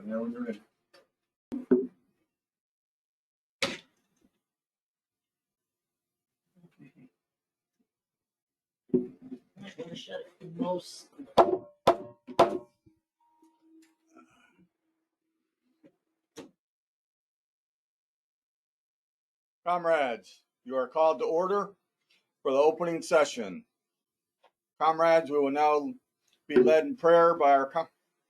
Whenever you're ready. I'm going to shut it most. Comrades, you are called to order for the opening session. Comrades, we will now be led in prayer by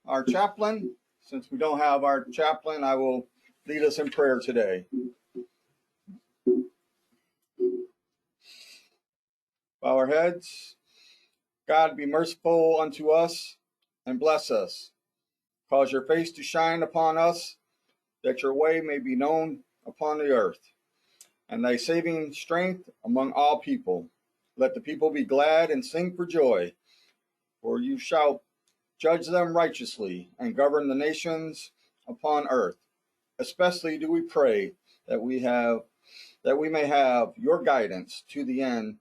our chaplain. Since we don't have our chaplain, I will lead us in prayer today. Bow our heads. God, be merciful unto us and bless us. Cause your face to shine upon us, that your way may be known upon the earth, and thy saving strength among all people. Let the people be glad and sing for joy, for you shall judge them righteously and govern the nations upon earth. Especially do we pray that we may have your guidance to the end,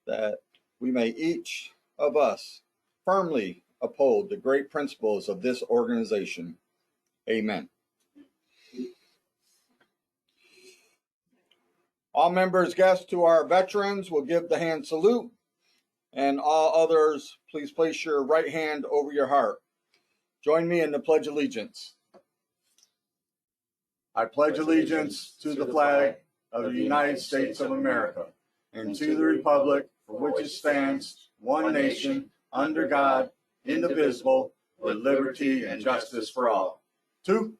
that we may each of us firmly uphold the great principles of this organization. Amen. All members, guests to our veterans will give the hand salute, and all others, please place your right hand over your heart. Join me in the Pledge of Allegiance. I pledge allegiance to the flag of the United States of America and to the republic for which it stands, one nation, under God, indivisible, with liberty and justice for all. Two.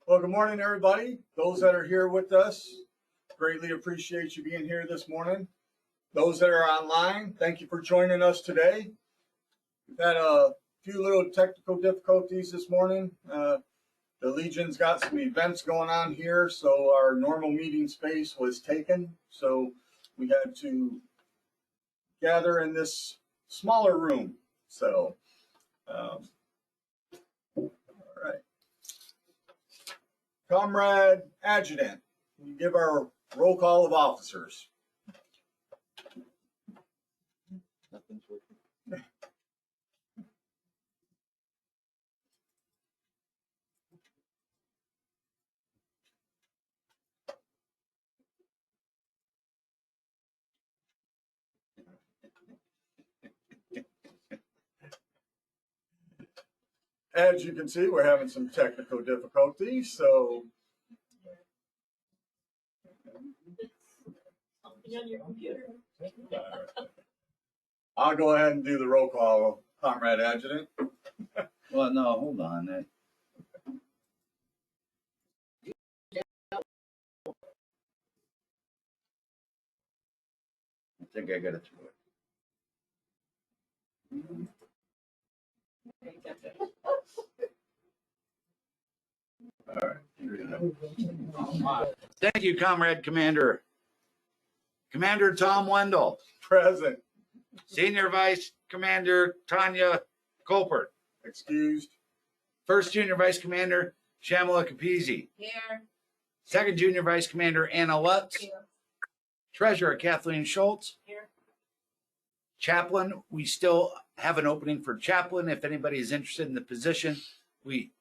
Well, good morning, everybody. Those that are here with us, greatly appreciate you being here this morning. Those that are online, thank you for joining us today. We've had a few little technical difficulties this morning. The Legion's got some events going on here, so our normal meeting space was taken. So we had to gather in this smaller room. So, all right. Comrade Adjutant, can you give our roll call of officers? Nothing's working. As you can see, we're having some technical difficulties, so On your computer. I'll go ahead and do the roll call, Comrade Adjutant. Well, no, hold on. I think I got it through it. All right. Here we go. Thank you, Comrade Commander. Commander Tom Wendell. Present. Senior Vice Commander Tanya Colpert. Excused. First Junior Vice Commander Shamala Capizzi. Here. Second Junior Vice Commander Anna Lutz. Here. Treasurer Kathleen Schultz. Here. Chaplain, we still have an opening for chaplain. If anybody is interested in the position,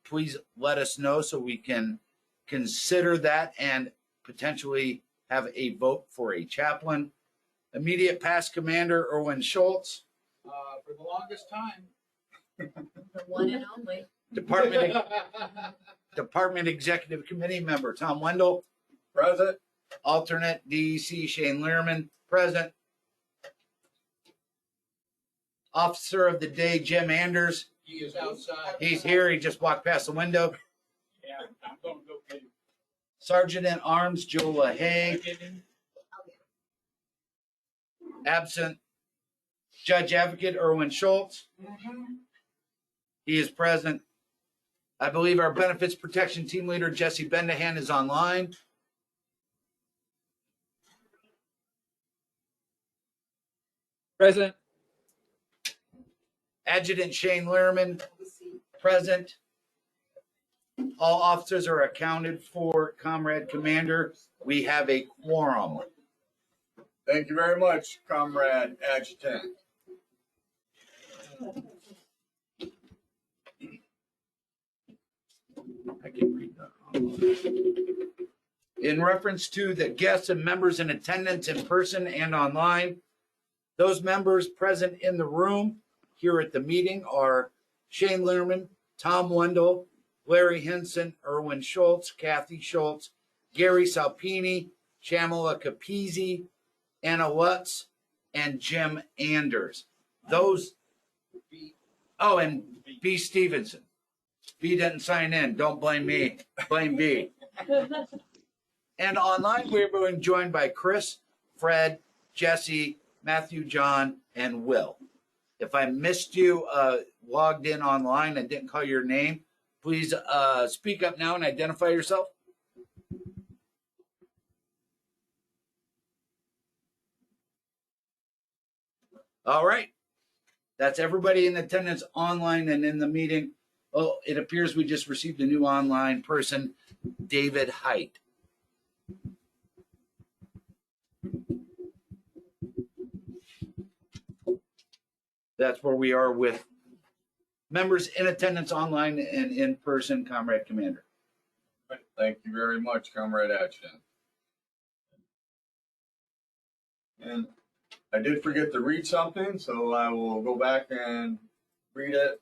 please let us know so we can consider that and potentially have a vote for a chaplain. Immediate past Commander Erwin Schultz. For the longest time. The one and only. Department Executive Committee member Tom Wendell. Present. Alternate DEC Shane Lehrman. Present. Officer of the Day Jim Anders. He is outside. He's here. He just walked past the window. Yeah, I'm going to go get him. Sergeant at Arms Joe LaHaye. Absent. Judge Advocate Erwin Schultz. He is present. I believe our Benefits Protection Team Leader Jesse Bendahan is online. Present. Adjutant Shane Lehrman, present. All officers are accounted for, Comrade Commander. We have a quorum. Thank you very much, Comrade Adjutant. I can read that. In reference to the guests and members in attendance in person and online, those members present in the room here at the meeting are Shane Lehrman, Tom Wendell, Larry Henson, Erwin Schultz, Kathy Schultz, Gary Salpini, Shamala Capizzi, Anna Lutz, and Jim Anders. Those, oh, and B. Stevenson. B didn't sign in. Don't blame me. Blame B. And online, we're being joined by Chris, Fred, Jesse, Matthew, John, and Will. If I missed you logged in online and didn't call your name, please speak up now and identify yourself. All right. That's everybody in attendance online and in the meeting. Oh, it appears we just received a new online person, David Height. That's where we are with members in attendance online and in person, Comrade Commander. Thank you very much, Comrade Adjutant. And I did forget to read something, so I will go back and read it.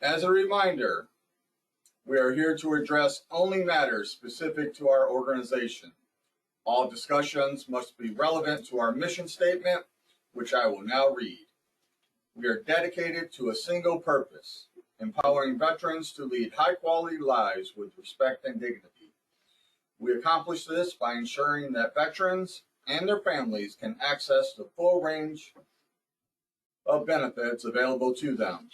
As a reminder, we are here to address only matters specific to our organization. All discussions must be relevant to our mission statement, which I will now read. We are dedicated to a single purpose, empowering veterans to lead high-quality lives with respect and dignity. We accomplish this by ensuring that veterans and their families can access the full range of benefits available to them,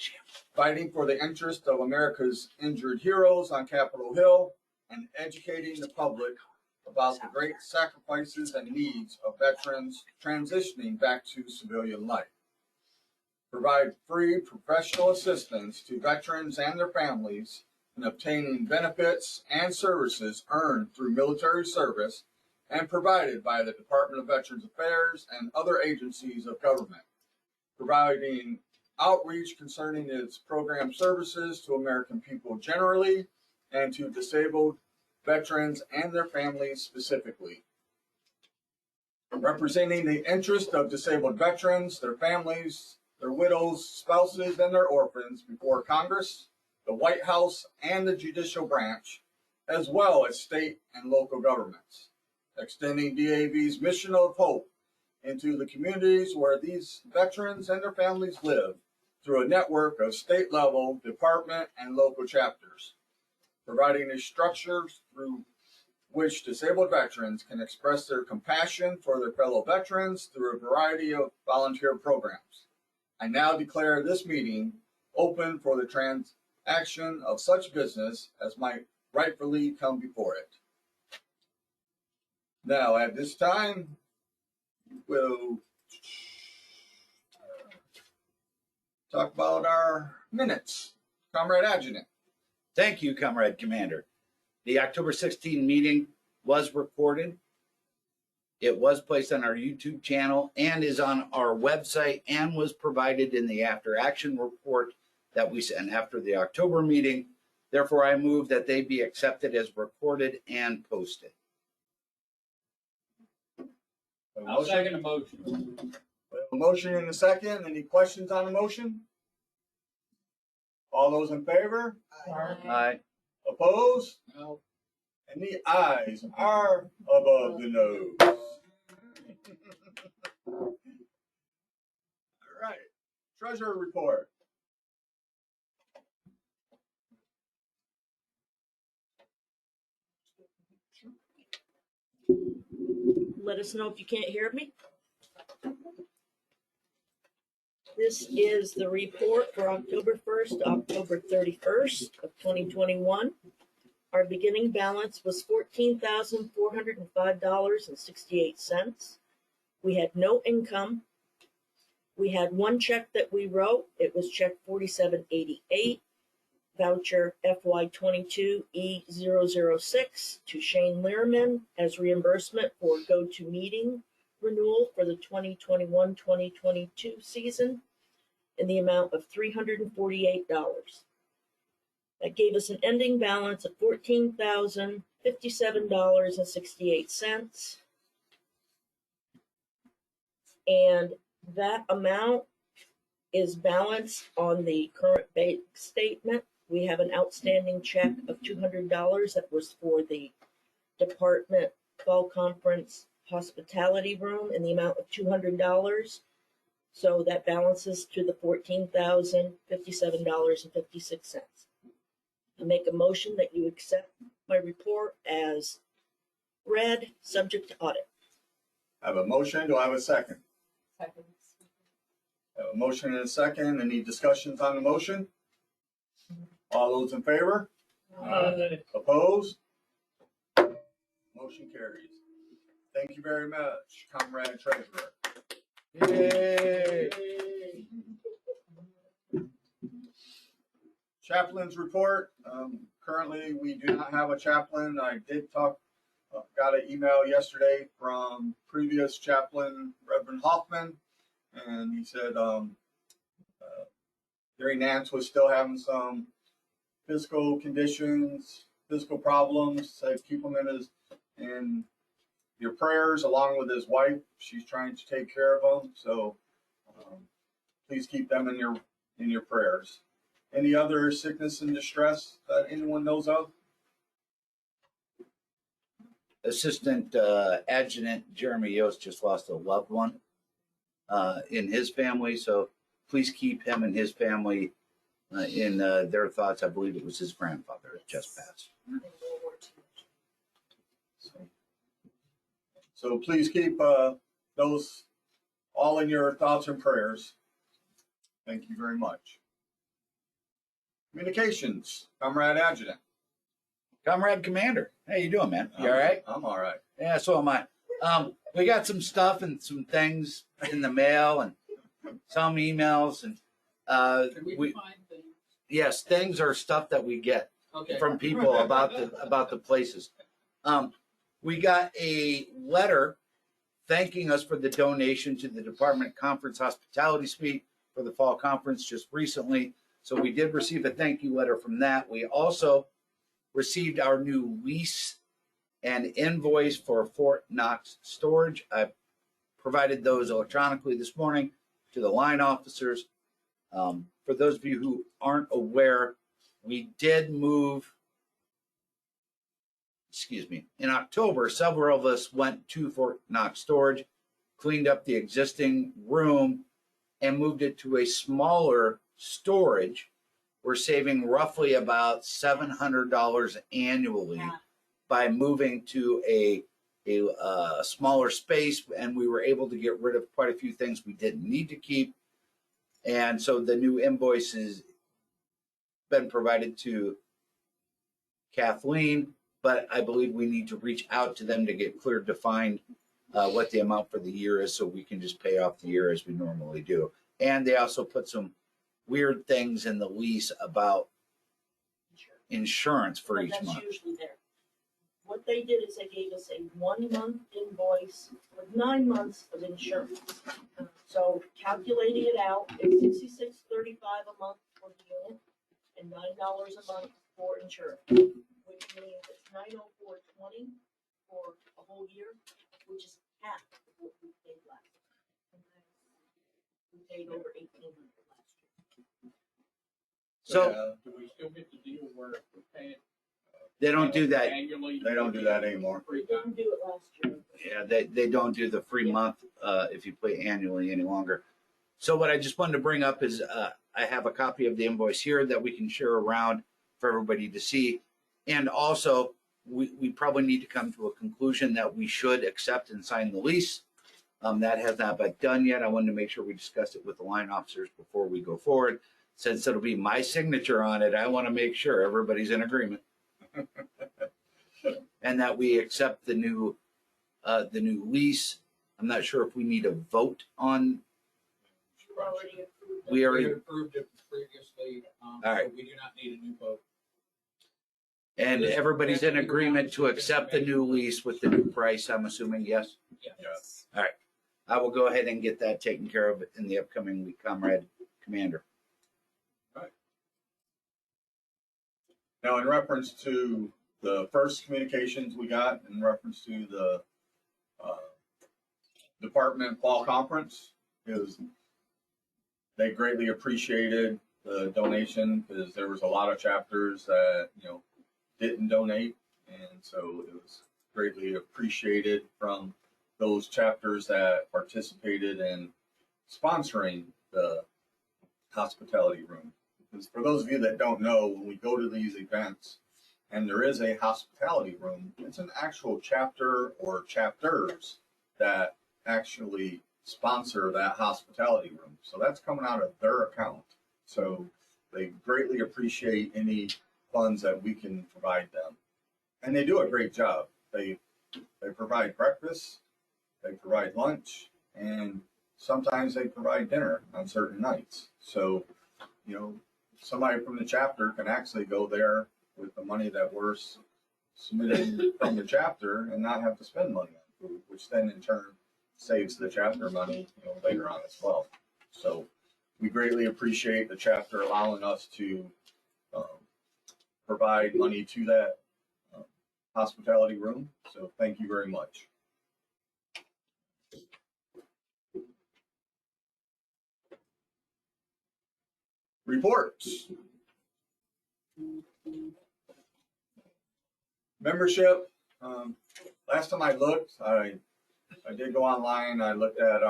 fighting for the interest of America's injured heroes on Capitol Hill, and educating the public about the great sacrifices and needs of veterans transitioning back to civilian life. Provide free professional assistance to veterans and their families in obtaining benefits and services earned through military service and provided by the Department of Veterans Affairs and other agencies of government. Providing outreach concerning its program services to American people generally and to disabled veterans and their families specifically. Representing the interest of disabled veterans, their families, their widows, spouses, and their orphans before Congress, the White House, and the judicial branch, as well as state and local governments. Extending DAV's mission of hope into the communities where these veterans and their families live through a network of state-level, department, and local chapters. Providing a structure through which disabled veterans can express their compassion for their fellow veterans through a variety of volunteer programs. I now declare this meeting open for the transaction of such business as might rightfully come before it. Now, at this time, we'll talk about our minutes. Comrade Adjutant. Thank you, Comrade Commander. The October 16 meeting was recorded. It was placed on our YouTube channel and is on our website and was provided in the after action report that we sent after the October meeting. Therefore, I move that they be accepted as recorded and posted. I'll second the motion. We have a motion and a second. Any questions on the motion? All those in favor? Aye. Opposed? No. And the ayes are above the nose. All right. Treasurer report. Let us know if you can't hear me. This is the report for October 1st to October 31st of 2021. Our beginning balance was $14,405.68. We had no income. We had one check that we wrote. It was check 4788, voucher FY22 E006 to Shane Lehrman as reimbursement for GoToMeeting renewal for the 2021-2022 season in the amount of $348. That gave us an ending balance of $14,057.68. And that amount is balanced on the current bank statement. We have an outstanding check of $200 that was for the department fall conference hospitality room in the amount of $200. So that balances to the $14,057.56. I make a motion that you accept my report as read, subject to audit. I have a motion. Do I have a second? Second. I have a motion and a second. Any discussions on the motion? All those in favor? Opposed? Motion carries. Thank you very much, Comrade Treasurer. Yay. Chaplain's report. Currently, we do not have a chaplain. I did got an email yesterday from previous chaplain, Reverend Hoffman, and he said Gary Nance was still having some physical conditions, physical problems. Said keep him in your prayers, along with his wife. She's trying to take care of him, so please keep them in your prayers. Any other sickness and distress that anyone knows of? Assistant Adjutant Jeremy Yost just lost a loved one in his family, so please keep him and his family in their thoughts. I believe it was his grandfather that just passed. So please keep those all in your thoughts and prayers. Thank you very much. Communications, Comrade Adjutant. Comrade Commander, how you doing, man? You all right? I'm all right. Yeah, so am I. We got some stuff and some things in the mail and some emails and Can we define things? yes, things are stuff that we get Okay. from people about the places. We got a letter thanking us for the donation to the Department Conference Hospitality Suite for the fall conference just recently. So we did receive a thank you letter from that. We also received our new lease and invoice for Fort Knox storage. I provided those electronically this morning to the line officers. For those of you who aren't aware, we did move, in October, several of us went to Fort Knox storage, cleaned up the existing room, and moved it to a smaller storage. We're saving roughly about $700 annually by moving to a smaller space, and we were able to get rid of quite a few things we didn't need to keep. And so the new invoice has been provided to Kathleen, but I believe we need to reach out to them to get clear defined what the amount for the year is, so we can just pay off the year as we normally do. And they also put some weird things in the lease about insurance for each That's month. usually there. What they did is they gave us a 1 month invoice with 9 months of insurance. So calculating it out, it's $66.35 a month for the unit and $9 a month for insurance, which means it's $904.20 for a whole year, which is half of what we paid last year. We paid over $1,800 last year. So Do we still get the deal where we're paying they don't do that. annually? They don't do that anymore. We didn't do it last year. Yeah, they don't do the free month if you pay annually any longer. So what I just wanted to bring up is I have a copy of the invoice here that we can share around for everybody to see. And also, we probably need to come to a conclusion that we should accept and sign the lease. That has not been done yet. I wanted to make sure we discussed it with the line officers before we go forward. Since it'll be my signature on it, I want to make sure everybody's in agreement. And that we accept the new lease. I'm not sure if we need a vote on. You already approved it. We already, approved it previously. All right. So we do not need a new vote. and everybody's in agreement to accept the new lease with the new price, I'm assuming, yes? Yes. Yes. All right. I will go ahead and get that taken care of in the upcoming week, Comrade Commander. Now, in reference to the first communications we got, in reference to the department fall conference, is they greatly appreciated the donation because there was a lot of chapters that didn't donate, and so it was greatly appreciated from those chapters that participated in sponsoring the hospitality room. Because for those of you that don't know, when we go to these events and there is a hospitality room, it's an actual chapter or chapters that actually sponsor that hospitality room. So that's coming out of their account. So they greatly appreciate any funds that we can provide them. And they do a great job. They provide breakfast, they provide lunch, and sometimes they provide dinner on certain nights. So, somebody from the chapter can actually go there with the money that we're submitting from the chapter and not have to spend money on food, which then in turn saves the chapter money, later on as well. So we greatly appreciate the chapter allowing us to provide money to that hospitality room. So thank you very much. Reports. Membership. Last time I looked, I did go online. I looked at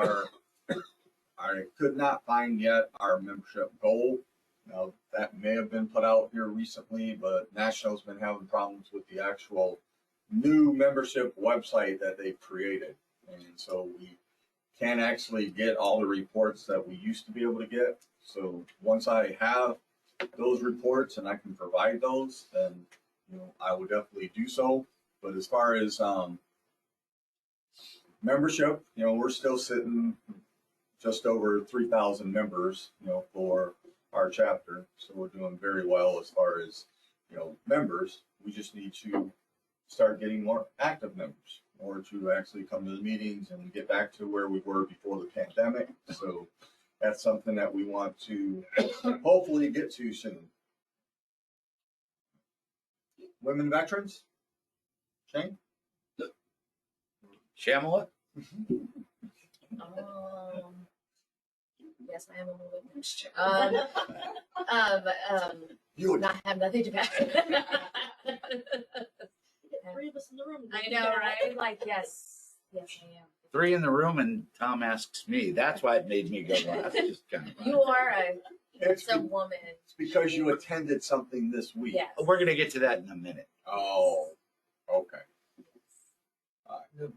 I could not find yet our membership goal. Now, that may have been put out here recently, but National's been having problems with the actual new membership website that they've created. And so we can't actually get all the reports that we used to be able to get. So once I have those reports and I can provide those, then I would definitely do so. But as far as membership, we're still sitting just over 3,000 members, for our chapter. So we're doing very well as far as members. We just need to start getting more active members, or to actually come to the meetings and get back to where we were before the pandemic. So that's something that we want to hopefully get to soon. Women veterans? Shane? Shamala? Yes, I am a little bit. You would not have nothing to back. Three of us in the room. I know, right? Like, yes, I am. 3 in the room, and Tom asks me. That's why it made me go last. Just kind of. You are a It's woman. It's because you attended something this week. Yes. We're going to get to that in a minute. Oh, okay. All right.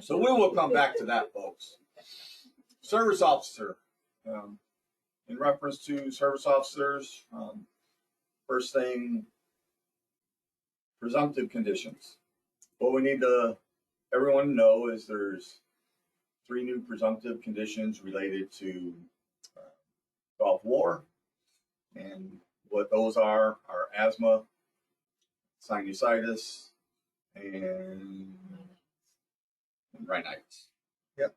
So we will come back to that, folks. Service officer. In reference to service officers, first thing, presumptive conditions. What we need everyone to know is there's 3 new presumptive conditions related to Gulf War. And what those are asthma, sinusitis, and rhinitis. Yep.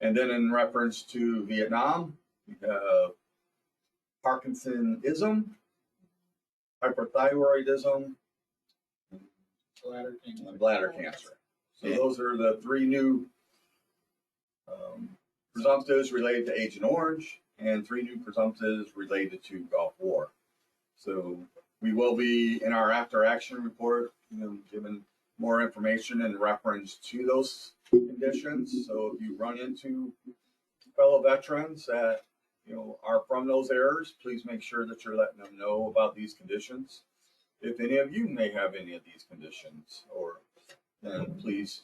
And then in reference to Vietnam, we have Parkinsonism, hyperthyroidism, and bladder cancer. So those are the 3 new presumptives related to Agent Orange, and 3 new presumptives related to Gulf War. So we will be in our after action report, given more information in reference to those conditions. So if you run into fellow veterans that are from those areas, please make sure that you're letting them know about these conditions. If any of you may have any of these conditions, then please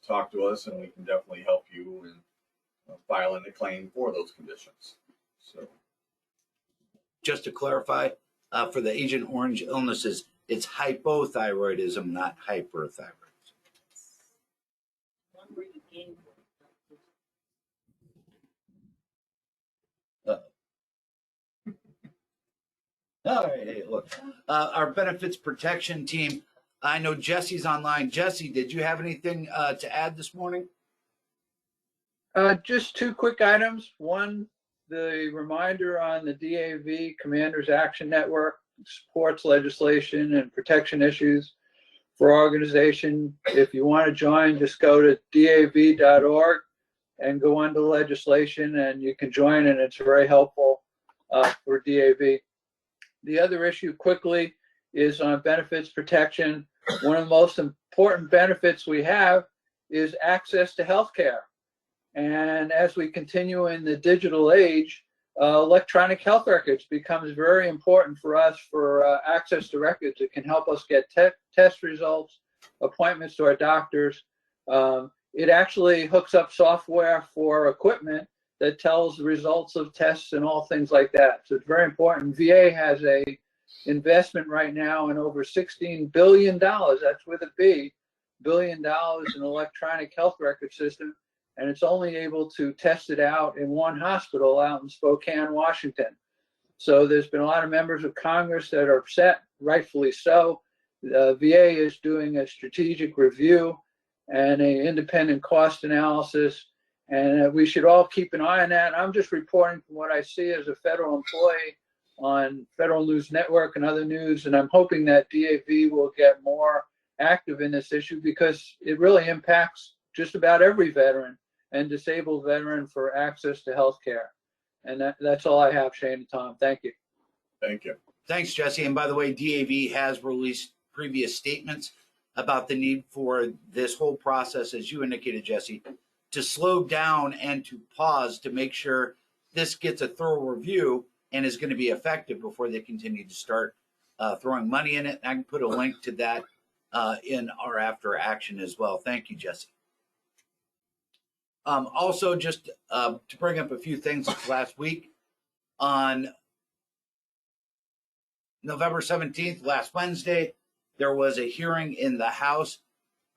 talk to us, and we can definitely help you in filing a claim for those conditions. So, Just to clarify, for the Agent Orange illnesses, it's hypothyroidism, not hyperthyroidism. One where you gain. All right, hey, look, our benefits protection team. I know Jesse's online. Jesse, did you have anything to add this morning? Just two quick items. One, the reminder on the DAV Commanders Action Network supports legislation and protection issues for our organization. If you want to join, just go to dav.org and go under legislation, and you can join, and it's very helpful for DAV. The other issue quickly is on benefits protection. One of the most important benefits we have is access to health care. And as we continue in the digital age, electronic health records becomes very important for us for access to records. It can help us get test results, appointments to our doctors. It actually hooks up software for equipment that tells the results of tests and all things like that. So it's very important. VA has a investment right now in over $16 billion, that's with a B, $1 billion in electronic health record system. And it's only able to test it out in one hospital out in Spokane, Washington. So there's been a lot of members of Congress that are upset, rightfully so. The VA is doing a strategic review and an independent cost analysis, and we should all keep an eye on that. I'm just reporting from what I see as a federal employee on Federal News Network and other news, and I'm hoping that DAV will get more active in this issue because it really impacts just about every veteran and disabled veteran for access to health care. And that's all I have, Shane and Tom. Thank you. Thank you. Thanks, Jesse. And by the way, DAV has released previous statements about the need for this whole process, as you indicated, Jesse, to slow down and to pause to make sure this gets a thorough review and is going to be effective before they continue to start throwing money in it. And I can put a link to that in our after action as well. Thank you, Jesse. Also, just to bring up a few things last week, on November 17th, last Wednesday, there was a hearing in the House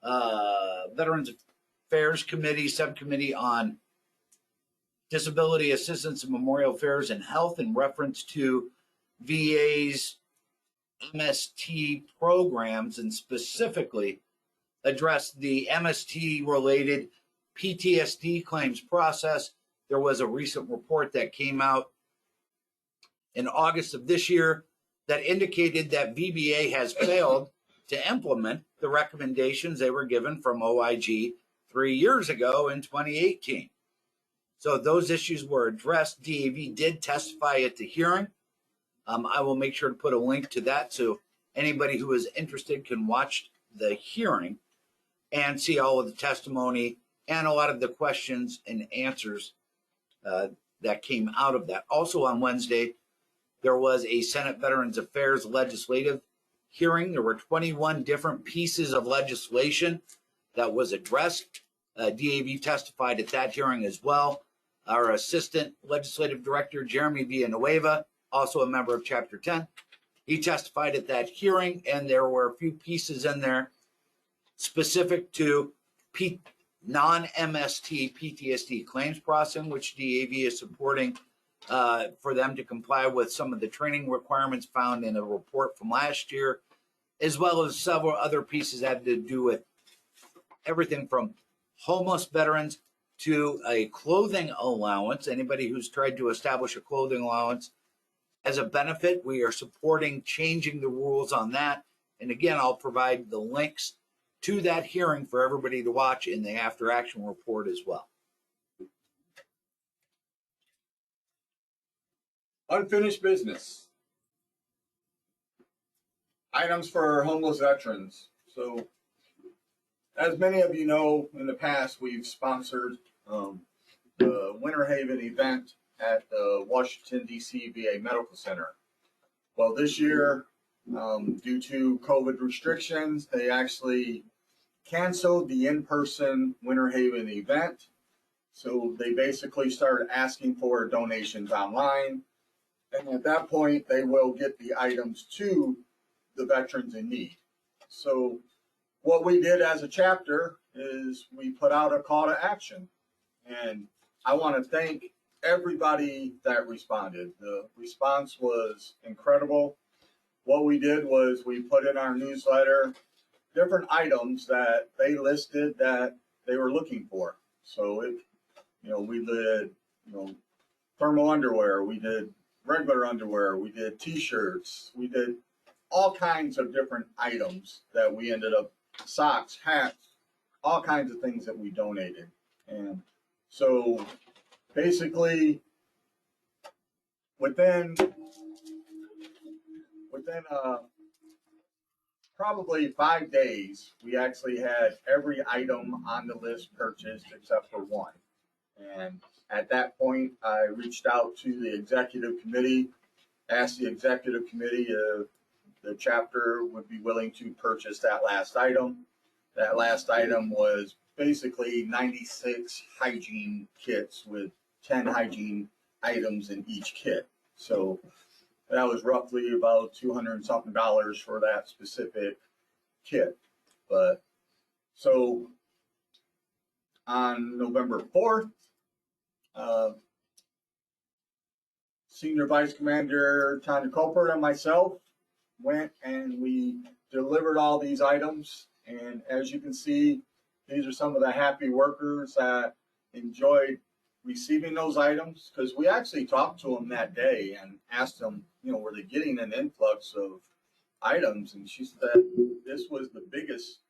Veterans Affairs Committee, Subcommittee on Disability Assistance and Memorial Affairs and Health in reference to VA's MST programs, and specifically addressed the MST-related PTSD claims process. There was a recent report that came out in August of this year that indicated that VBA has failed to implement the recommendations they were given from OIG 3 years ago in 2018. So those issues were addressed. DAV did testify at the hearing. I will make sure to put a link to that so anybody who is interested can watch the hearing and see all of the testimony and a lot of the questions and answers that came out of that. Also on Wednesday, there was a Senate Veterans Affairs legislative hearing. There were 21 different pieces of legislation that was addressed. DAV testified at that hearing as well. Our Assistant Legislative Director, Jeremy Villanueva, also a member of Chapter 10, he testified at that hearing, and there were a few pieces in there specific to non-MST PTSD claims processing, which DAV is supporting for them to comply with some of the training requirements found in a report from last year, as well as several other pieces that had to do with everything from homeless veterans to a clothing allowance. Anybody who's tried to establish a clothing allowance as a benefit, we are supporting changing the rules on that. And again, I'll provide the links to that hearing for everybody to watch in the after action report as well. Unfinished business. Items for homeless veterans. So, as many of you know, in the past, we've sponsored the Winter Haven event at the Washington, D.C. VA Medical Center. Well, this year, due to COVID restrictions, they actually canceled the in-person Winter Haven event. So they basically started asking for donations online. And at that point, they will get the items to the veterans in need. So what we did as a chapter is we put out a call to action. And I want to thank everybody that responded. The response was incredible. What we did was we put in our newsletter different items that they listed that they were looking for. So We did, thermal underwear. We did regular underwear. We did t-shirts. We did all kinds of different items that we ended up, socks, hats, all kinds of things that we donated. And so basically within probably 5 days, we actually had every item on the list purchased except for one. And at that point, I reached out to the executive committee, asked the executive committee if the chapter would be willing to purchase that last item. That last item was basically 96 hygiene kits with 10 hygiene items in each kit. So that was roughly about $200 and something for that specific kit. But so on November 4th, Senior Vice Commander Tanya Coper and myself went and we delivered all these items. And as you can see, these are some of the happy workers that enjoyed receiving those items, because we actually talked to them that day and asked them, were they getting an influx of items? And she said this was the biggest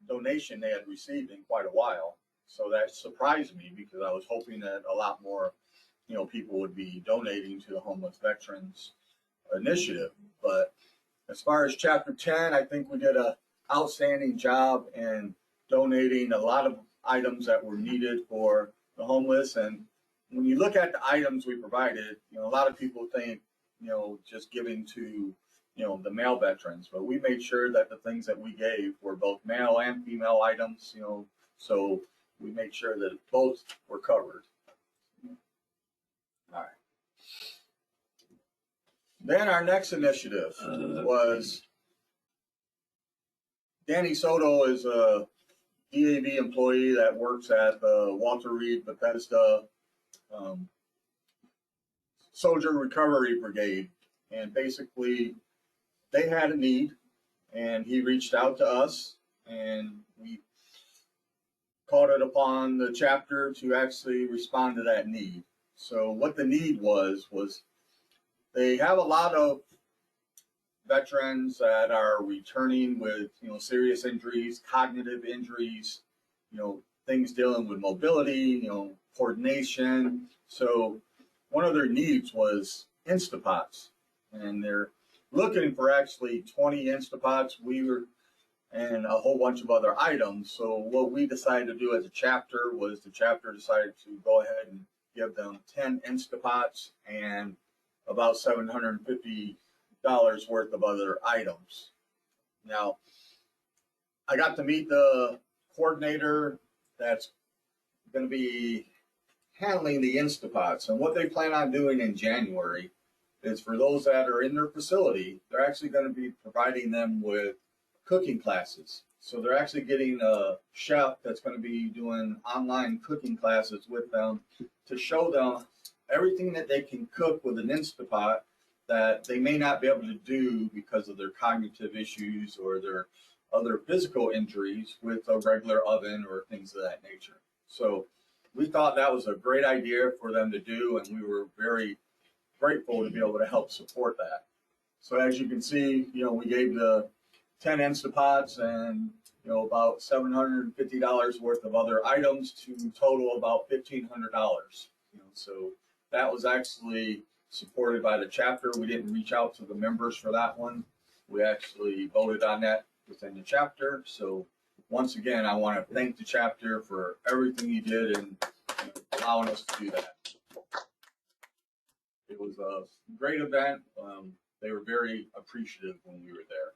donation they had received in quite a while. So that surprised me, because I was hoping that a lot more, people would be donating to the Homeless Veterans Initiative. But as far as Chapter 10, I think we did an outstanding job in donating a lot of items that were needed for the homeless. And when you look at the items we provided, a lot of people think, just giving to, the male veterans, but we made sure that the things that we gave were both male and female items, so we made sure that both were covered. All right. Then our next initiative was, Danny Soto is a DAV employee that works at the Walter Reed Bethesda Soldier Recovery Brigade. And basically they had a need and he reached out to us and we called it upon the chapter to actually respond to that need. So what the need was they have a lot of veterans that are returning with, serious injuries, cognitive injuries, things dealing with mobility, coordination. So one of their needs was Instapots, and they're looking for actually 20 Instapots. And a whole bunch of other items. So what we decided to do as a chapter was the chapter decided to go ahead and give them 10 Instapots and about $750 worth of other items. Now, I got to meet the coordinator that's going to be handling the Instapots. And what they plan on doing in January is, for those that are in their facility, they're actually going to be providing them with cooking classes. So they're actually getting a chef that's going to be doing online cooking classes with them to show them everything that they can cook with an Instapot that they may not be able to do because of their cognitive issues or their other physical injuries with a regular oven or things of that nature. So we thought that was a great idea for them to do, and we were very grateful to be able to help support that. So as you can see, we gave the 10 Instapots and about $750 worth of other items to total about $1,500. So that was actually supported by the chapter. We didn't reach out to the members for that one. We actually voted on that within the chapter. So once again, I want to thank the chapter for everything you did in allowing us to do that. It was a great event. They were very appreciative when we were there.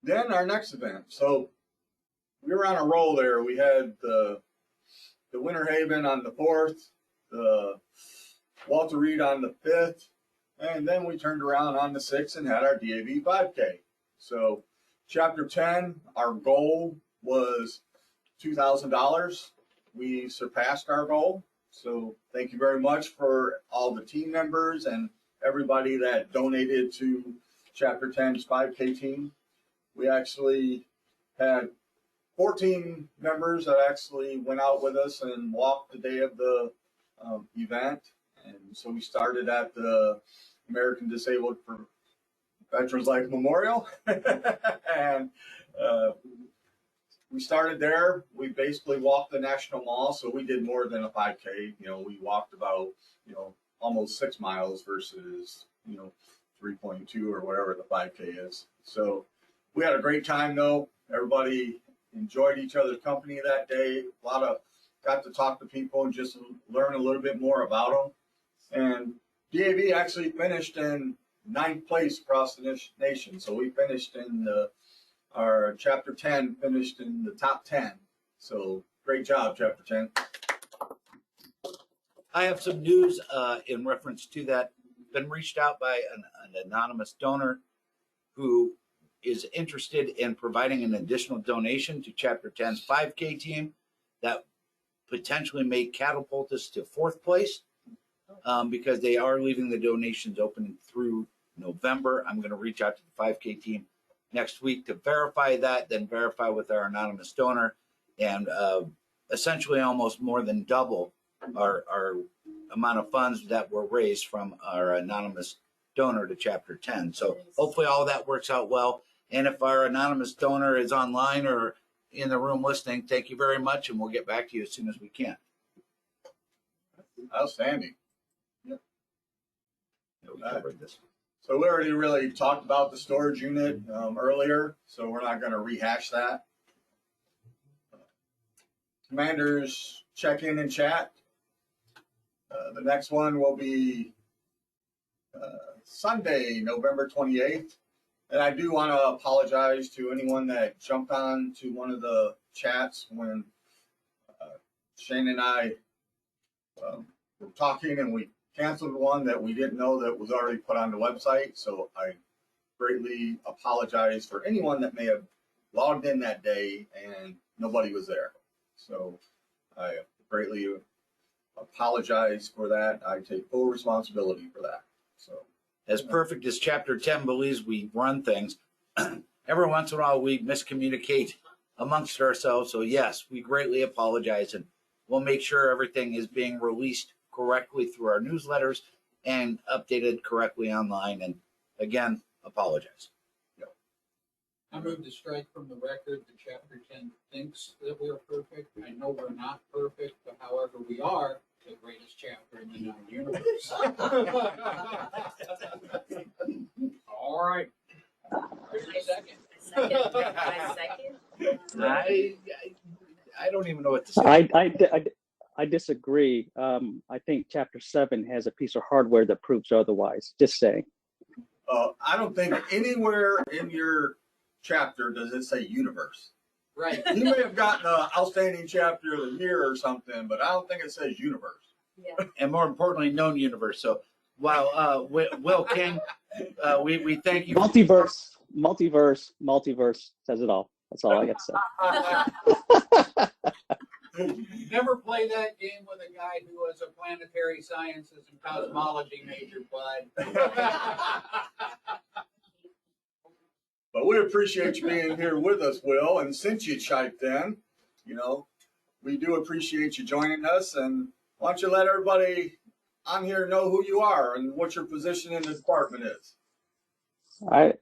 Then our next event. So we were on a roll there. We had the Winter Haven on the 4th, the Walter Reed on the 5th, and then we turned around on the 6th and had our DAV 5K. So Chapter 10, our goal was $2,000. We surpassed our goal. So thank you very much for all the team members and everybody that donated to Chapter 10's 5K team. We actually had 14 members that actually went out with us and walked the day of the event. And so we started at the American Disabled Veterans Life Memorial. And we started there. We basically walked the National Mall. So we did more than a 5K. You know, we walked about, you know, almost 6 miles versus, you know, 3.2 or whatever the 5K is. So we had a great time though. Everybody enjoyed each other's company that day. Got to talk to people and just learn a little bit more about them. And DAV actually finished in 9th place across the nation. So we finished in our chapter 10 finished in the top 10. So great job, chapter 10. I have some news in reference to that. Been reached out by an anonymous donor who is interested in providing an additional donation to Chapter 10's 5K team that potentially may catapult us to 4th place because they are leaving the donations open through November. I'm going to reach out to the 5K team next week to verify that, then verify with our anonymous donor, and essentially almost more than double our amount of funds that were raised from our anonymous donor to Chapter 10. So hopefully all that works out well. And if our anonymous donor is online or in the room listening, thank you very much, and we'll get back to you as soon as we can. Outstanding. Yeah, we covered this. So we already really talked about the storage unit earlier, so we're not going to rehash that. Commanders check in and chat. The next one will be Sunday, November 28th. And I do want to apologize to anyone that jumped on to one of the chats when Shane and I were talking, and we canceled one that we didn't know that was already put on the website. So I greatly apologize for anyone that may have logged in that day and nobody was there. So I greatly apologize for that. I take full responsibility for that. So, as perfect as Chapter 10 believes we run things, every once in a while we miscommunicate amongst ourselves. So yes, we greatly apologize, and we'll make sure everything is being released correctly through our newsletters and updated correctly online. And again, apologize. I move to strike from the record that Chapter 10 thinks that we're perfect. I know we're not perfect, but however, we are the greatest chapter in the known universe. All right. There's your second. I second. I don't even know what to say. I disagree. I think Chapter 7 has a piece of hardware that proves otherwise. Just saying. I don't think anywhere in your chapter does it say universe. Right. You may have gotten an outstanding chapter of the year or something, but I don't think it says universe. Yeah. And more importantly, known universe. So while Will King, we thank you. Multiverse says it all. That's all I got to say. Never play that game with a guy who was a planetary sciences and cosmology major, bud. But we appreciate you being here with us, Will. And since you chiped in, you know, we do appreciate you joining us. And why don't you let everybody on here know who you are and what your position in the department is? All right.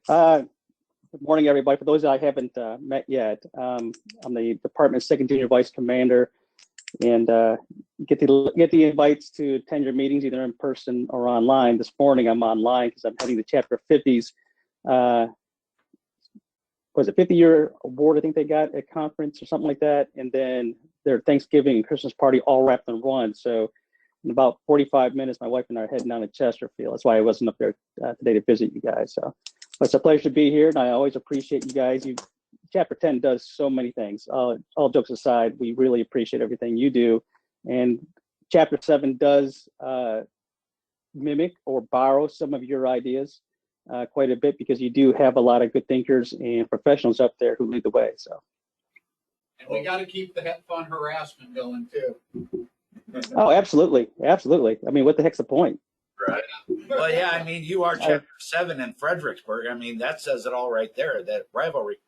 Good morning, everybody. For those that I haven't met yet, I'm the department's 2nd Junior Vice Commander, and get the invites to attend your meetings either in person or online. This morning I'm online because I'm heading to Chapter 50's. Was it 50-year award? I think they got at conference or something like that, and then their Thanksgiving and Christmas party all wrapped in one. So in about 45 minutes, my wife and I are heading down to Chesterfield. That's why I wasn't up there today to visit you guys. So it's a pleasure to be here, and I always appreciate you guys. Chapter 10 does so many things. All jokes aside, we really appreciate everything you do. And Chapter 7 does mimic or borrow some of your ideas quite a bit, because you do have a lot of good thinkers and professionals up there who lead the way. So, And we got to keep the fun harassment going too. oh, absolutely. I mean, what the heck's the point? Right. Well, yeah, I mean, you are Chapter 7 in Fredericksburg. I mean, that says it all right there, that rivalry.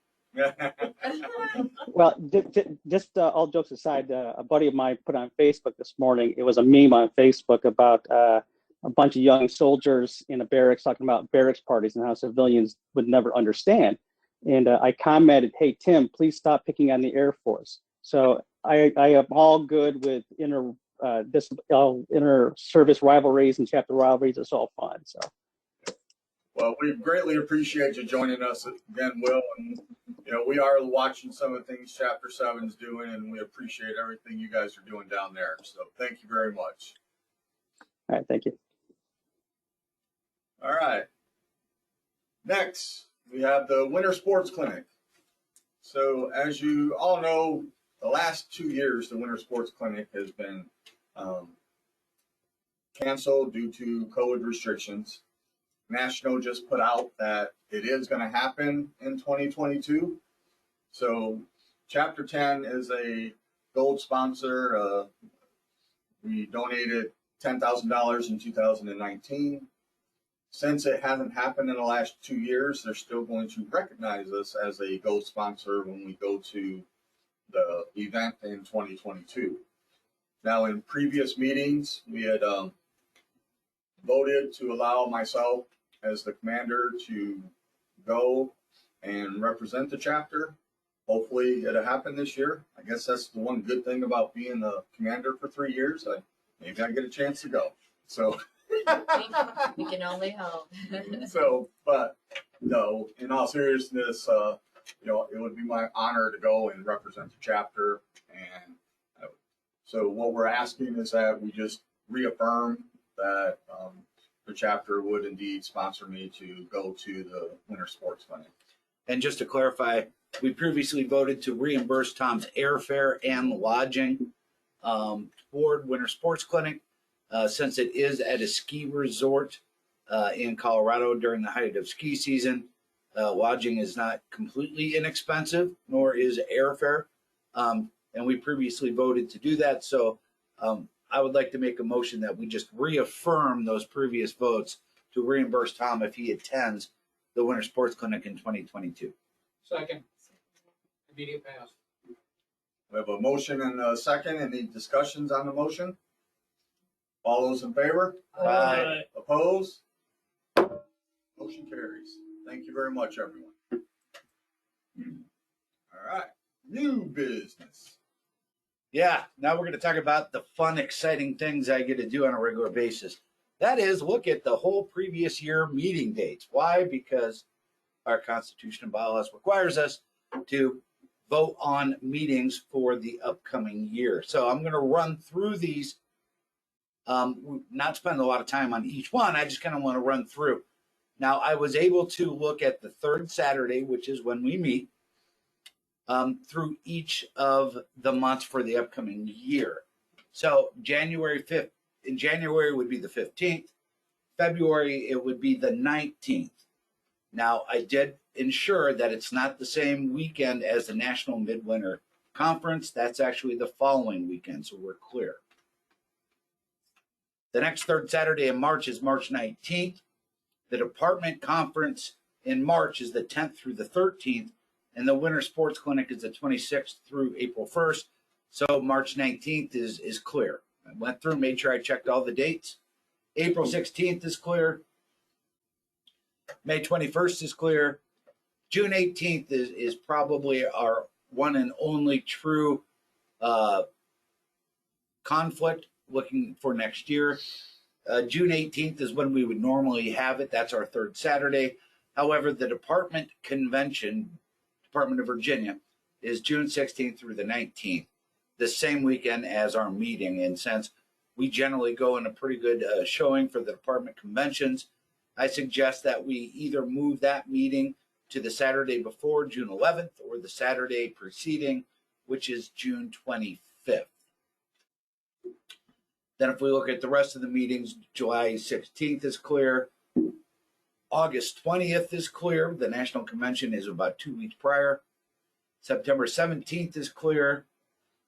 Well, just all jokes aside, a buddy of mine put on Facebook this morning. It was a meme on Facebook about a bunch of young soldiers in a barracks talking about barracks parties and how civilians would never understand. And I commented, "Hey Tim, please stop picking on the Air Force." So I am all good with inter service rivalries and chapter rivalries. It's all fun. So. Well, we greatly appreciate you joining us again, Will. And, we are watching some of the things Chapter 7 is doing, and we appreciate everything you guys are doing down there. So thank you very much. All right, thank you. All right. Next, we have the Winter Sports Clinic. So as you all know, the last 2 years, the Winter Sports Clinic has been canceled due to COVID restrictions. National just put out that it is going to happen in 2022. So Chapter 10 is a gold sponsor. We donated $10,000 in 2019. Since it hasn't happened in the last 2 years, they're still going to recognize us as a gold sponsor when we go to the event in 2022. Now, in previous meetings, we had voted to allow myself as the commander to go and represent the chapter. Hopefully it'll happen this year. I guess that's the one good thing about being the commander for 3 years. Maybe I get a chance to go. So We can only hope. but no, in all seriousness, it would be my honor to go and represent the chapter. And so what we're asking is that we just reaffirm that the chapter would indeed sponsor me to go to the Winter Sports Clinic. And just to clarify, we previously voted to reimburse Tom's airfare and lodging toward Winter Sports Clinic. Since it is at a ski resort in Colorado during the height of ski season, lodging is not completely inexpensive, nor is airfare. And we previously voted to do that. So I would like to make a motion that we just reaffirm those previous votes to reimburse Tom if he attends the Winter Sports Clinic in 2022. Second. Immediate pass. We have a motion and a second. Any discussions on the motion? All those in favor? Aye. Opposed? Motion carries. Thank you very much, everyone. All right. New business. Yeah, now we're going to talk about the fun, exciting things I get to do on a regular basis. That is, look at the whole previous year meeting dates. Why? Because our Constitution and bylaws requires us to vote on meetings for the upcoming year. So I'm going to run through these, not spend a lot of time on each one. I just kind of want to run through. Now, I was able to look at the third Saturday, which is when we meet, through each of the months for the upcoming year. So January 5th, in January would be the 15th. February, it would be the 19th. Now, I did ensure that it's not the same weekend as the National Midwinter Conference. That's actually the following weekend, so we're clear. The next third Saturday in March is March 19th. The department conference in March is the 10th through the 13th. And the Winter Sports Clinic is the 26th through April 1st. So March 19th is clear. I went through, made sure I checked all the dates. April 16th is clear. May 21st is clear. June 18th is probably our one and only true conflict looking for next year. June 18th is when we would normally have it. That's our third Saturday. However, the department convention, Department of Virginia, is June 16th through the 19th, the same weekend as our meeting. And since we generally go in a pretty good showing for the department conventions, I suggest that we either move that meeting to the Saturday before, June 11th, or the Saturday preceding, which is June 25th. Then if we look at the rest of the meetings, July 16th is clear. August 20th is clear. The National Convention is about 2 weeks prior. September 17th is clear.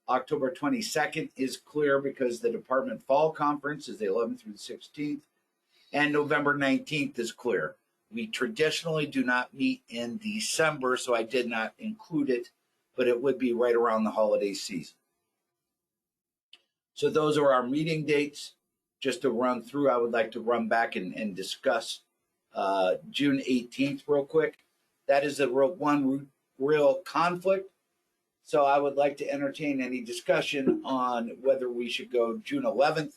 October 22nd is clear because the Department Fall Conference is the 11th through the 16th. And November 19th is clear. We traditionally do not meet in December, so I did not include it, but it would be right around the holiday season. So those are our meeting dates. Just to run through, I would like to run back and discuss June 18th real quick. That is the one real conflict. So I would like to entertain any discussion on whether we should go June 11th,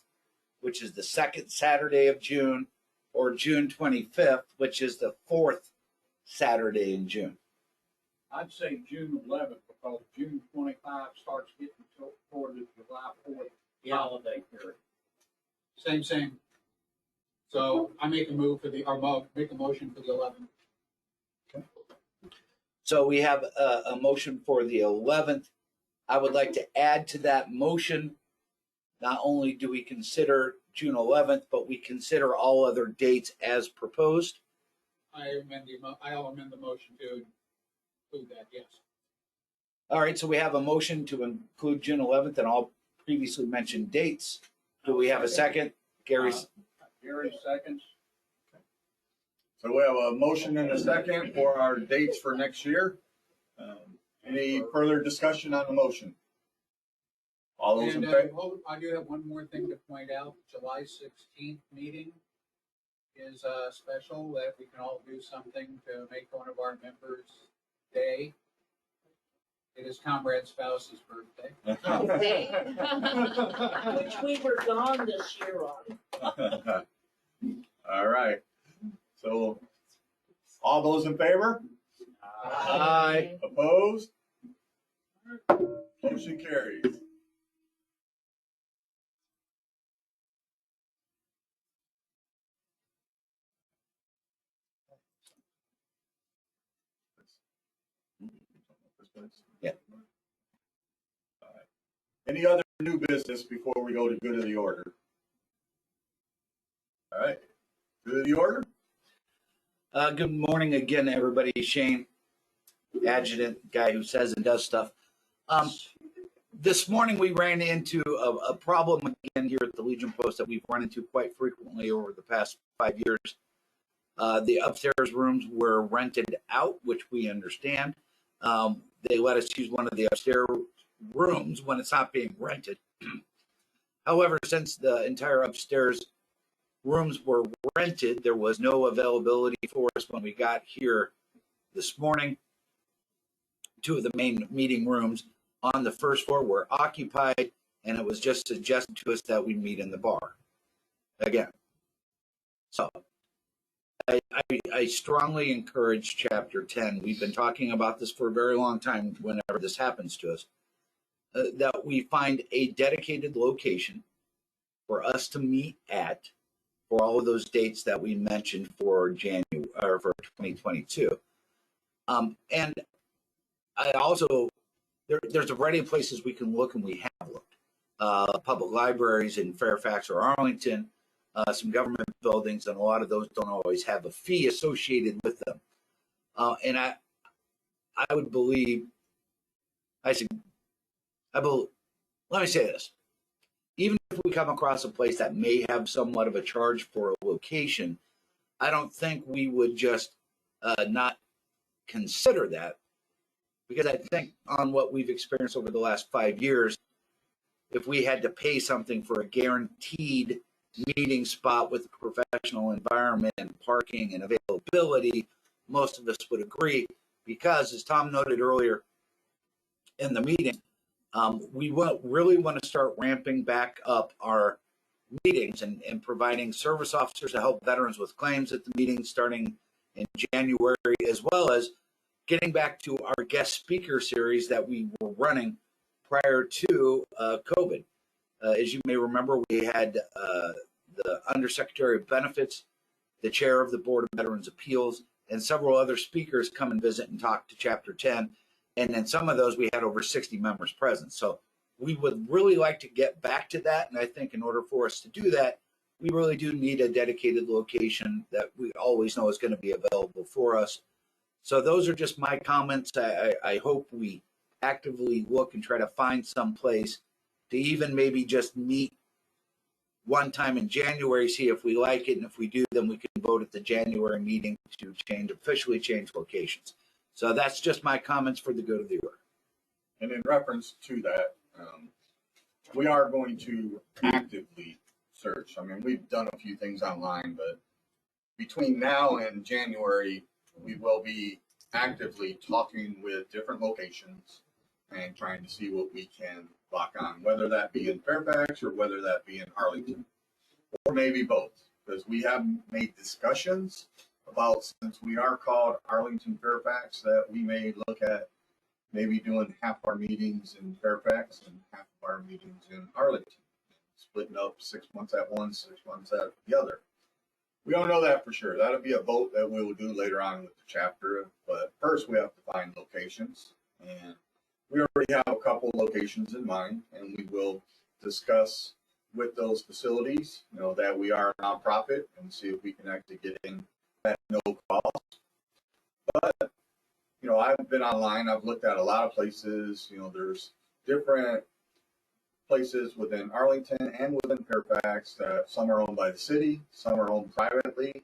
which is the second Saturday of June, or June 25th, which is the fourth Saturday in June. I'd say June 11th, because June 25 starts getting toward the July 4th holiday period. Same. So I make a move for make a motion for the 11th. Okay. So we have a motion for the 11th. I would like to add to that motion, not only do we consider June 11th, but we consider all other dates as proposed. I'll amend the motion to include that, yes. All right, so we have a motion to include June 11th and all previously mentioned dates. Do we have a second? Gary seconds. So we have a motion and a second for our dates for next year. Any further discussion on the motion? All those in And favor? I do have one more thing to point out. July 16th meeting is special, that we can all do something to make one of our members' day. It is Comrade Spouse's birthday. Which we were gone this year on. All right. So all those in favor? Aye. Opposed? Motion carries. Yeah. All right. Any other new business before we go to good of the order? All right. Good of the order? Good morning again, everybody. Shane, adjutant, guy who says and does stuff. This morning we ran into a problem again here at the Legion Post that we've run into quite frequently over the past 5 years. The upstairs rooms were rented out, which we understand. They let us use one of the upstairs rooms when it's not being rented. However, since the entire upstairs rooms were rented, there was no availability for us when we got here this morning. Two of the main meeting rooms on the first floor were occupied, and it was just suggested to us that we meet in the bar again. So I strongly encourage Chapter 10. We've been talking about this for a very long time whenever this happens to us, that we find a dedicated location for us to meet at for all of those dates that we mentioned for January or for 2022. And I also, there's a variety of places we can look, and we have looked. Public libraries in Fairfax or Arlington, some government buildings, and a lot of those don't always have a fee associated with them. And I would believe, let me say this. Even if we come across a place that may have somewhat of a charge for a location, I don't think we would just not consider that, because I think on what we've experienced over the last 5 years, if we had to pay something for a guaranteed meeting spot with a professional environment and parking and availability, most of us would agree, because as Tom noted earlier in the meeting, we really want to start ramping back up our meetings and providing service officers to help veterans with claims at the meetings starting in January, as well as getting back to our guest speaker series that we were running prior to COVID. As you may remember, we had the Undersecretary of Benefits, the chair of the Board of Veterans Appeals, and several other speakers come and visit and talk to Chapter 10. And in some of those, we had over 60 members present. So we would really like to get back to that. And I think in order for us to do that, we really do need a dedicated location that we always know is going to be available for us. So those are just my comments. I hope we actively look and try to find some place to even maybe just meet one time in January, see if we like it, and if we do, then we can vote at the January meeting to officially change locations. So that's just my comments for the good of the order. And in reference to that, we are going to actively search. I mean, we've done a few things online, but between now and January, we will be actively talking with different locations and trying to see what we can lock on, whether that be in Fairfax or whether that be in Arlington, or maybe both, because we have made discussions about, since we are called Arlington-Fairfax, that we may look at maybe doing half our meetings in Fairfax and half of our meetings in Arlington, splitting up 6 months at one, 6 months at the other. We don't know that for sure. That'll be a vote that we will do later on with the chapter, but first we have to find locations, and we already have a couple locations in mind, and we will discuss with those facilities, that we are a nonprofit, and see if we can actually get in at no cost. But I've been online, I've looked at a lot of places, there's different places within Arlington and within Fairfax that some are owned by the city, some are owned privately,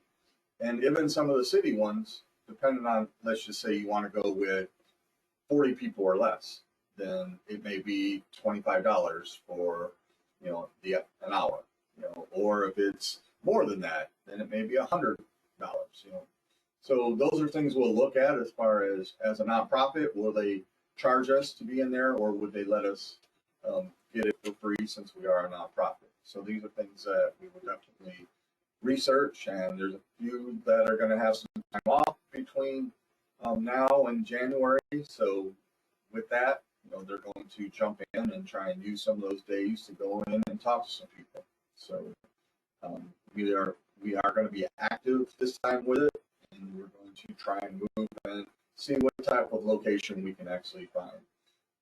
and even some of the city ones, depending on, let's just say you want to go with 40 people or less, then it may be $25 for, an hour, or if it's more than that, then it may be $100, So those are things we'll look at as far as a nonprofit. Will they charge us to be in there, or would they let us get it for free since we are a nonprofit? So these are things that we will definitely research, and there's a few that are going to have some time off between now and January. So with that, they're going to jump in and try and use some of those days to go in and talk to some people. So we are going to be active this time with it, and we're going to try and move and see what type of location we can actually find.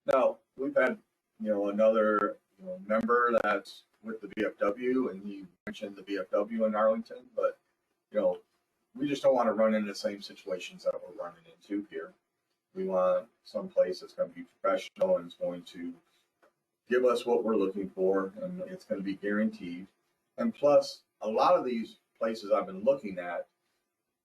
Now, we've had, another member that's with the VFW, and he mentioned the VFW in Arlington, but, we just don't want to run into the same situations that we're running into here. We want some place that's going to be professional and is going to give us what we're looking for, and it's going to be guaranteed. And plus, a lot of these places I've been looking at,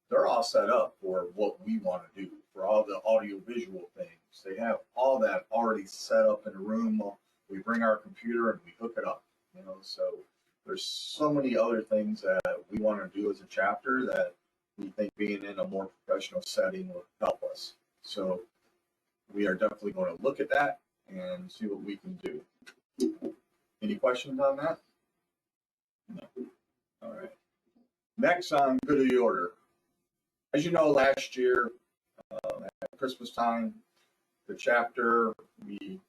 they're all set up for what we want to do, for all the audio-visual things. They have all that already set up in a room. We bring our computer and we hook it up, so there's so many other things that we want to do as a chapter that we think being in a more professional setting will help us. So we are definitely going to look at that and see what we can do. Any questions on that? No. All right. Next on good of the order. As you know, last year at Christmas time, the chapter, we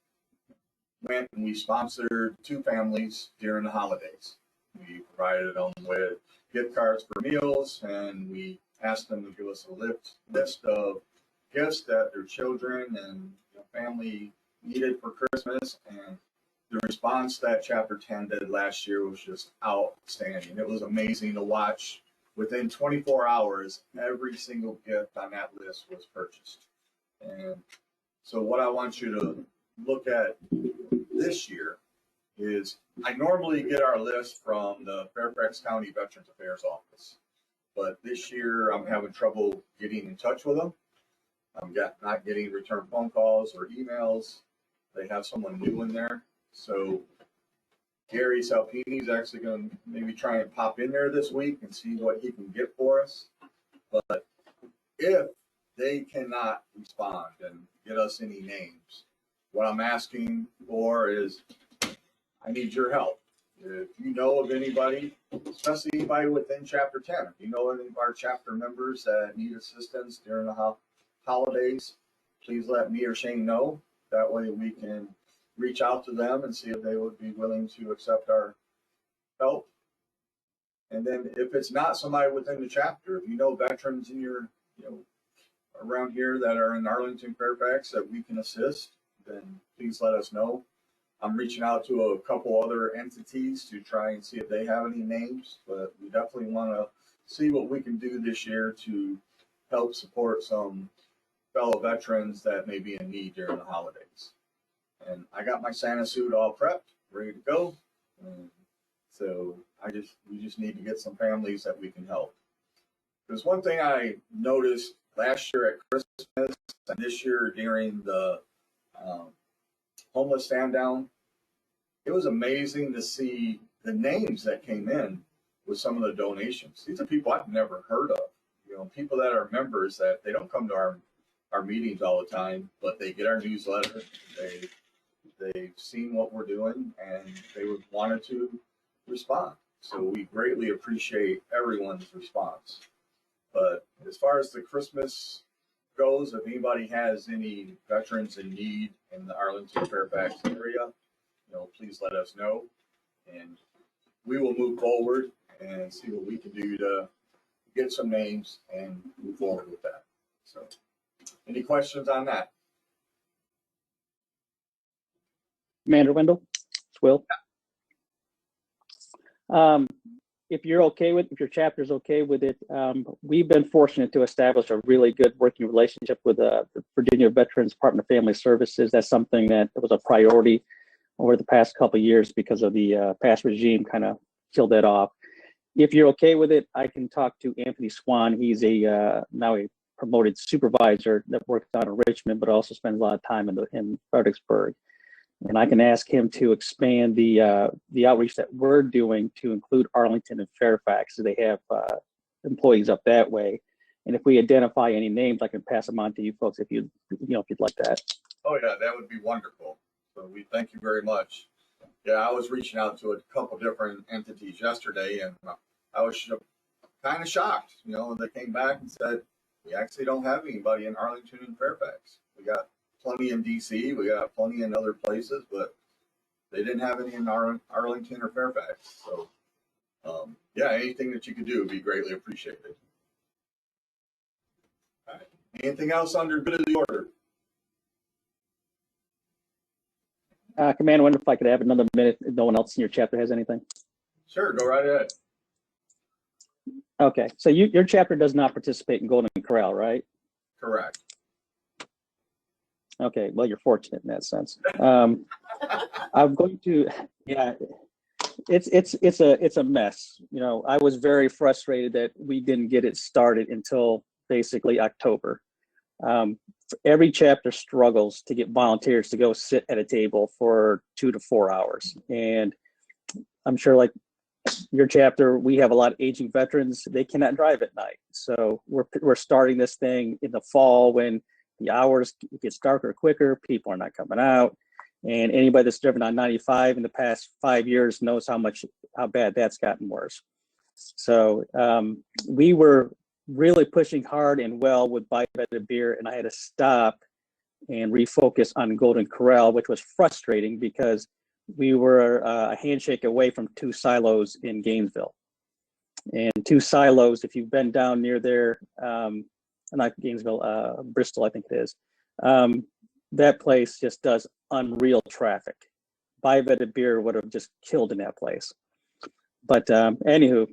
went and we sponsored 2 families during the holidays. We provided them with gift cards for meals, and we asked them to give us a list of gifts that their children and family needed for Christmas. And the response that Chapter 10 did last year was just outstanding. It was amazing to watch. Within 24 hours, every single gift on that list was purchased. And so what I want you to look at this year is, I normally get our list from the Fairfax County Veterans Affairs Office, but this year I'm having trouble getting in touch with them. I'm not getting return phone calls or emails. They have someone new in there. So Gary Salpini is actually going to maybe try and pop in there this week and see what he can get for us. But if they cannot respond and get us any names, what I'm asking for is, I need your help. If you know of anybody, especially anybody within Chapter 10, if you know any of our chapter members that need assistance during the holidays, please let me or Shane know. That way we can reach out to them and see if they would be willing to accept our help. And then if it's not somebody within the chapter, if you know veterans in your, around here that are in Arlington, Fairfax that we can assist, then please let us know. I'm reaching out to a couple other entities to try and see if they have any names, but we definitely want to see what we can do this year to help support some fellow veterans that may be in need during the holidays. And I got my Santa suit all prepped, ready to go. And so we just need to get some families that we can help. There's one thing I noticed last year at Christmas and this year during the homeless stand down. It was amazing to see the names that came in with some of the donations. These are people I've never heard of. You know, people that are members that they don't come to our meetings all the time, but they get our newsletter. They've seen what we're doing and they wanted to respond. So we greatly appreciate everyone's response. But as far as the Christmas goes, if anybody has any veterans in need in the Arlington-Fairfax area, you know, please let us know, and we will move forward and see what we can do to get some names and move forward with that. So, any questions on that? Commander Wendell, it's Will. If you're okay with, if your chapter's okay with it, we've been fortunate to establish a really good working relationship with the Virginia Veterans Department of Family Services. That's something that was a priority over the past couple of years because of the past regime kind of killed that off. If you're okay with it, I can talk to Anthony Swan. He's a now a promoted supervisor that works out of Richmond, but also spends a lot of time in Fredericksburg. And I can ask him to expand the outreach that we're doing to include Arlington and Fairfax, so they have employees up that way. And if we identify any names, I can pass them on to you folks if if you'd like that. Oh yeah, that would be wonderful. So we thank you very much. Yeah, I was reaching out to a couple different entities yesterday, and I was kind of shocked. You know, they came back and said, we actually don't have anybody in Arlington and Fairfax. We got plenty in DC, we got plenty in other places, but they didn't have any in Arlington or Fairfax. So, yeah, anything that you could do would be greatly appreciated. All right. Anything else under good of the order? Commander, I wonder if I could have another minute if no one else in your chapter has anything. Sure, go right ahead. Okay, so your chapter does not participate in Golden Corral, right? Correct. Okay, well, you're fortunate in that sense. I'm going to, yeah, it's a mess. You know, I was very frustrated that we didn't get it started until basically October. Every chapter struggles to get volunteers to go sit at a table for 2 to 4 hours. And I'm sure like your chapter, we have a lot of aging veterans. They cannot drive at night. So we're starting this thing in the fall when the hours gets darker quicker, people are not coming out. And anybody that's driven on 95 in the past 5 years knows how bad that's gotten worse. So we were really pushing hard and well with Buy Better Beer, and I had to stop and refocus on Golden Corral, which was frustrating because we were a handshake away from 2 silos in Gainesville. And 2 silos, if you've been down near there, not Gainesville, Bristol, I think it is, that place just does unreal traffic. Buy Better Beer would have just killed in that place. But anywho,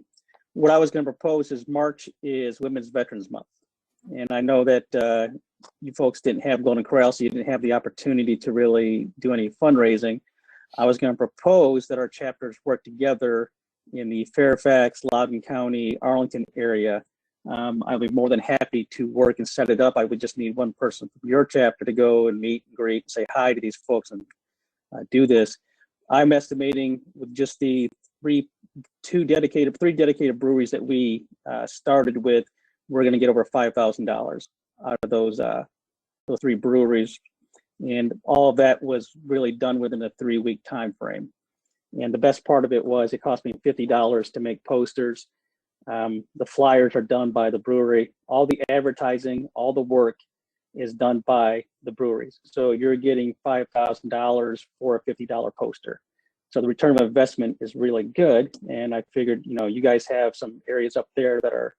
what I was going to propose is March is Women's Veterans Month. And I know that you folks didn't have Golden Corral, so you didn't have the opportunity to really do any fundraising. I was going to propose that our chapters work together in the Fairfax, Loudoun County, Arlington area. I'll be more than happy to work and set it up. I would just need one person from your chapter to go and meet and greet and say hi to these folks and do this. I'm estimating with just the 3 dedicated breweries that we started with, we're going to get over $5,000 out of those 3 breweries. And all of that was really done within a 3-week time frame. And the best part of it was it cost me $50 to make posters. The flyers are done by the brewery. All the advertising, all the work is done by the breweries. So you're getting $5,000 for a $50 poster. So the return of investment is really good. And I figured, you know, you guys have some areas up there that are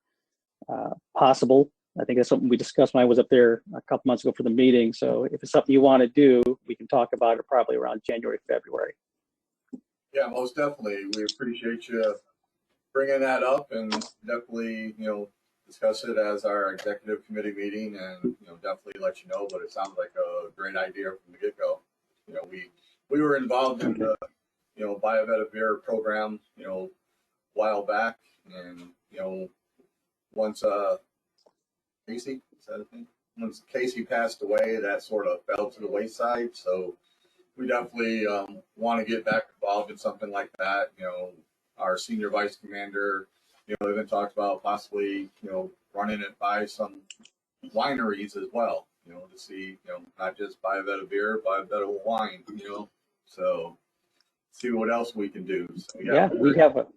possible. I think that's something we discussed when I was up there a couple months ago for the meeting. So if it's something you want to do, we can talk about it probably around January, February. Yeah, most definitely. We appreciate you bringing that up, and definitely, you know, discuss it as our executive committee meeting, and, you know, definitely let you know. But it sounds like a great idea from the get-go. You know, we were involved in the, you know, Buy a Better Beer program, you know, while back, and once Casey, is that a thing? Once Casey passed away, that sort of fell to the wayside. So we definitely want to get back involved in something like that. Our senior vice commander, even talked about possibly, running it by some wineries as well, to see, not just buy a bit of beer, buy a bit of wine, so see what else we can do. So, Yeah, we have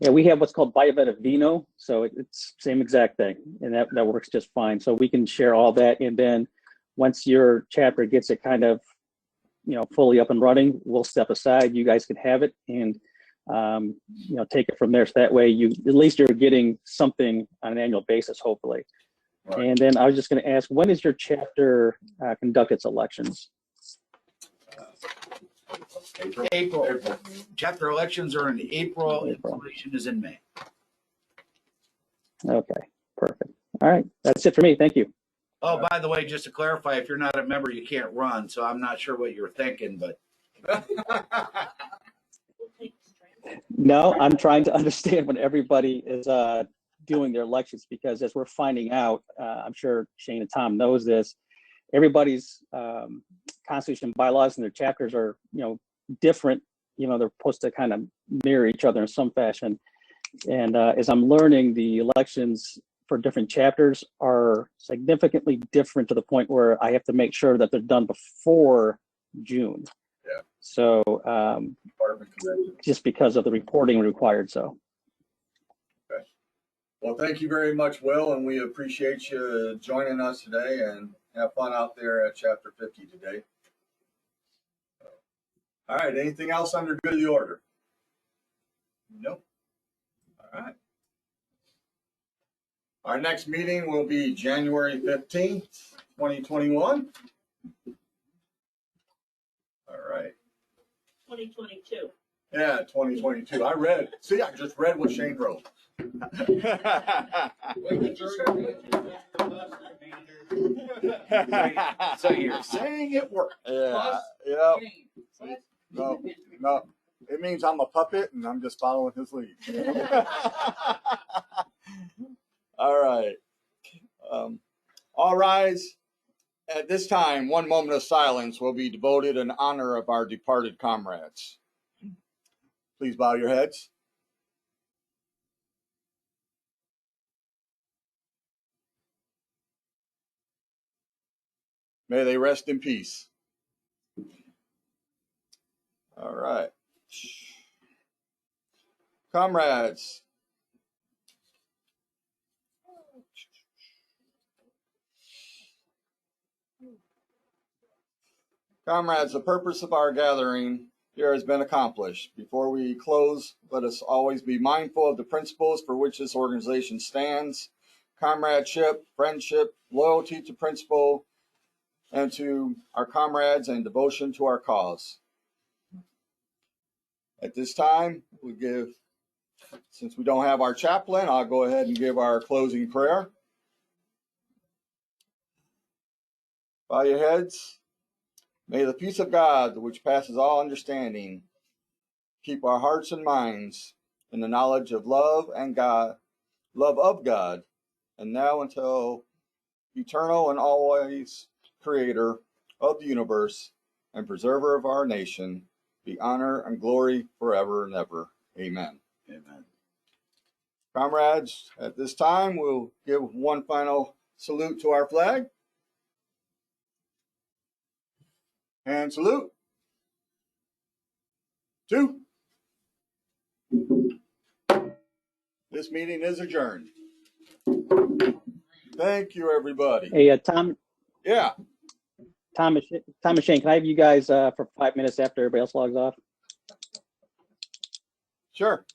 we have what's called Buy a Bit of Vino. So it's same exact thing, and that works just fine. So we can share all that, and then once your chapter gets it kind of, fully up and running, we'll step aside. You guys can have it, and take it from there. So that way, at least you're getting something on an annual basis, hopefully. Right. And then I was just going to ask, when does your chapter conduct its elections? April. Chapter elections are in April. Installation is in May. Okay, perfect. All right, that's it for me. Thank you. Oh, by the way, just to clarify, if you're not a member, you can't run. So I'm not sure what you're thinking, but. No, I'm trying to understand when everybody is doing their elections, because as we're finding out, I'm sure Shane and Tom knows this, everybody's constitution and bylaws and their chapters are, different. They're supposed to kind of mirror each other in some fashion. And as I'm learning, the elections for different chapters are significantly different, to the point where I have to make sure that they're done before June. Yeah. So just because of the reporting required. So. Okay. Well, thank you very much, Will, and we appreciate you joining us today, and have fun out there at Chapter 50 today. All right. Anything else under good of the order? Nope. All right. Our next meeting will be January 15th, 2021. All right. 2022. Yeah, 2022. I just read what Shane wrote. So you're saying it worked. Yeah. Yeah. No. It means I'm a puppet and I'm just following his lead. All right. All rise. At this time, 1 moment of silence will be devoted in honor of our departed comrades. Please bow your heads. May they rest in peace. All right. Comrades, the purpose of our gathering here has been accomplished. Before we close, let us always be mindful of the principles for which this organization stands: comradeship, friendship, loyalty to principle and to our comrades, and devotion to our cause. At this time, since we don't have our chaplain, I'll go ahead and give our closing prayer. Bow your heads. May the peace of God, which passes all understanding, keep our hearts and minds in the knowledge of love of God, and now until eternal and always creator of the universe and preserver of our nation, be honor and glory forever and ever. Amen. Amen. Comrades, at this time, we'll give one final salute to our flag. And salute. 2. This meeting is adjourned. Thank you, everybody. Hey, Tom. Yeah. Tom and Shane, can I have you guys for 5 minutes after everybody else logs off? Sure.